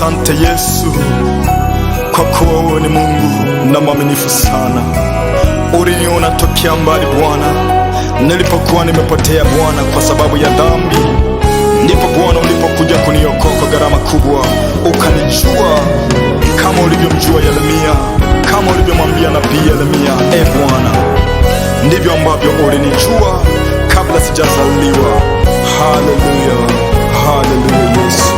Asante Yesu, kwa kuwa wewe ni Mungu na mwaminifu sana. Uliniona tokea mbali Bwana, nilipokuwa nimepotea Bwana kwa sababu ya dhambi. Ndipo Bwana ulipokuja kuniokoa kwa gharama kubwa, ukanijua kama ulivyomjua Yeremia, kama ulivyomwambia nabii Yeremia. Bwana, ndivyo ambavyo ulinijua kabla sijazaliwa. Haleluya, haleluya Yesu.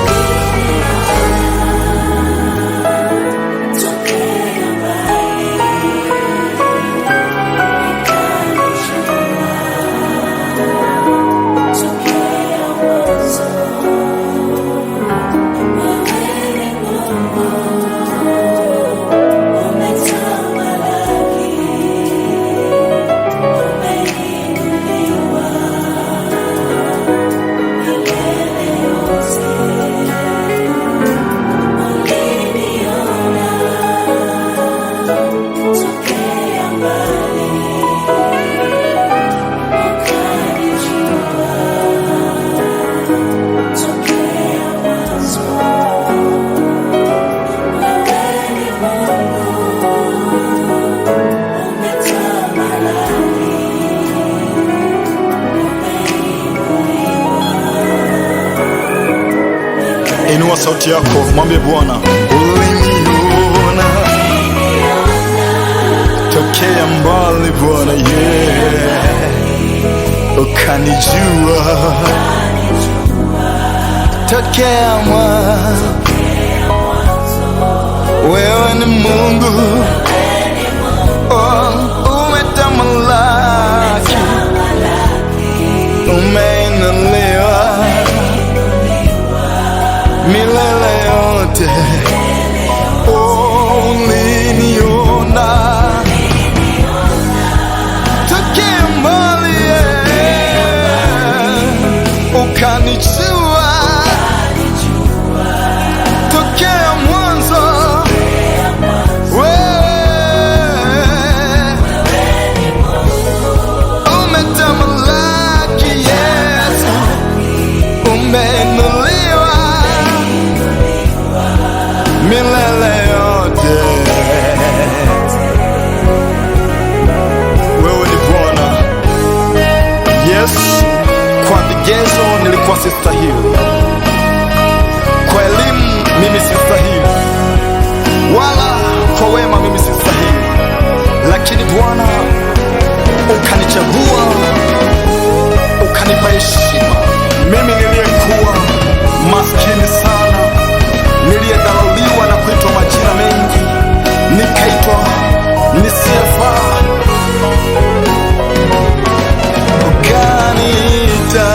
Inua sauti yako, mwambie Bwana, uliniona tokea mbali Bwana, ukanijua tokea mwanzo. Wewe ni Mungu, umetamalaki, umeinuliwa milele yote. Uliniona tokea mbali, ukanijua tokea mwanzo. Umetamalaki Yesu, umeinuliwa milele yote. Wewe ni Bwana Yesu. Kwa vigezo nilikuwa sistahili, kwa elimu mimi sistahili, wala kwa wema mimi sistahili, lakini Bwana ukanichagua, ukanipa heshima. Mimi niliyekuwa maskini sana, niliyedharauliwa na kuitwa majina mengi, nikaitwa nisiyefaa, ukaniita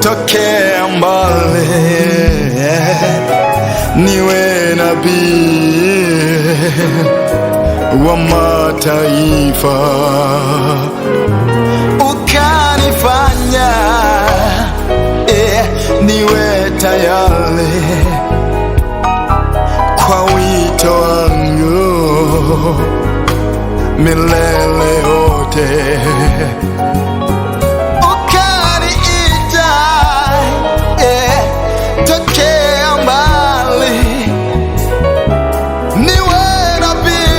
tokea mbali niwe nabii wa mataifa, ukanifanya niwe tayari kwa wito wangu milele yote. Ukaniita tokea mbali niwe nabii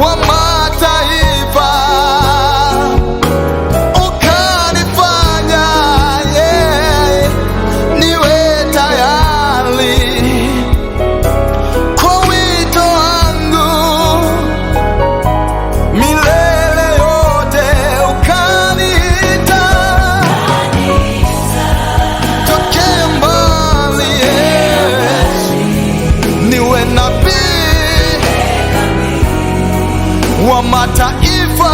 wa mataifa, ukanifanya niwe tayari kwa wito wangu milele yote. Ukaniita tokea mbali niwe nabii wa mataifa,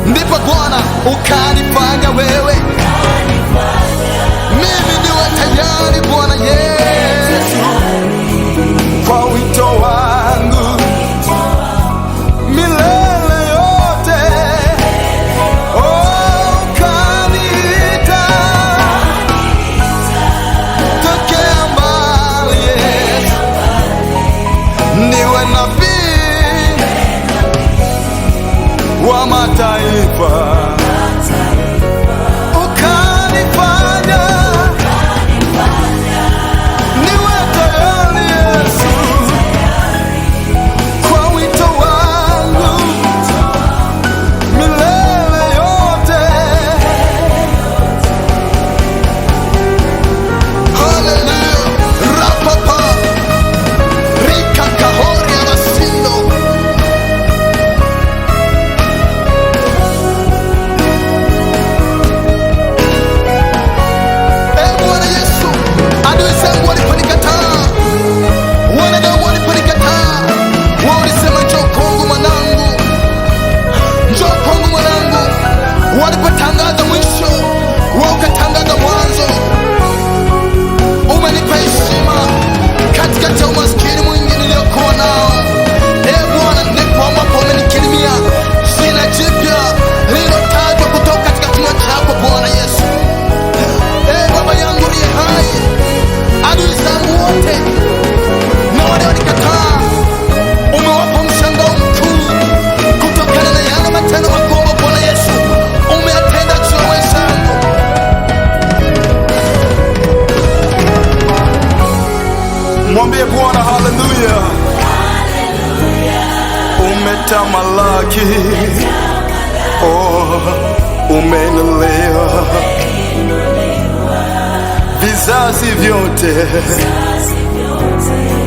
ndipo Bwana ukanifanya wewe mimi niwe tayari Bwana Yesu kwa wito wangu milele yote. Ukaniita tokea mbali niwe nabii wa mataifa, ukanifanya umetamalaki, oh, umeinuliwa vizazi vyote,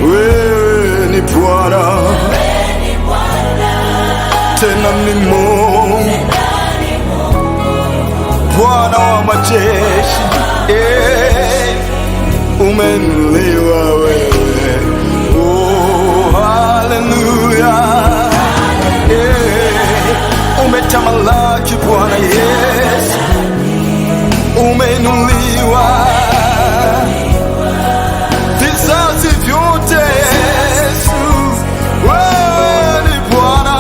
wewe ni Bwana, tena ni Mungu, Bwana wa majeshi, umeinuliwa wewe, oh, hallelujah, umetamalaki Bwana Yesu, umeinuliwa vizazi vyote Yesu, wewe ni Bwana,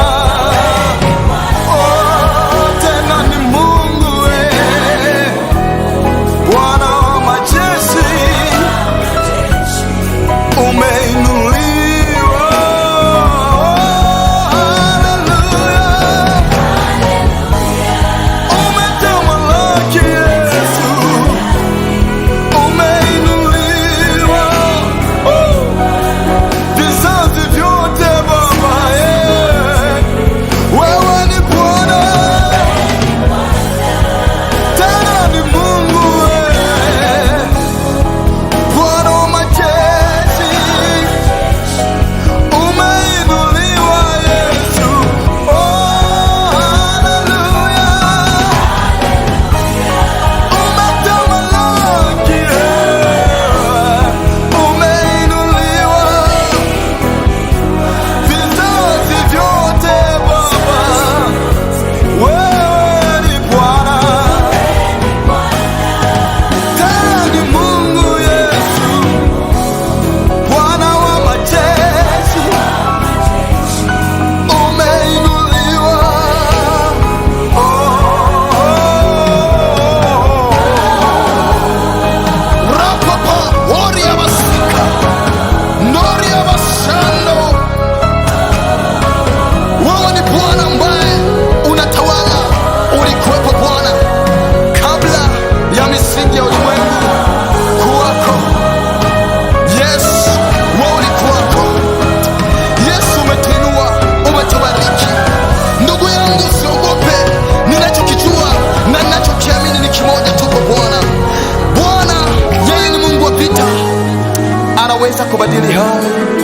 oh, tena ni Mungu, Bwana wa majeshi, umeinuliwa, anaweza kubadili hali.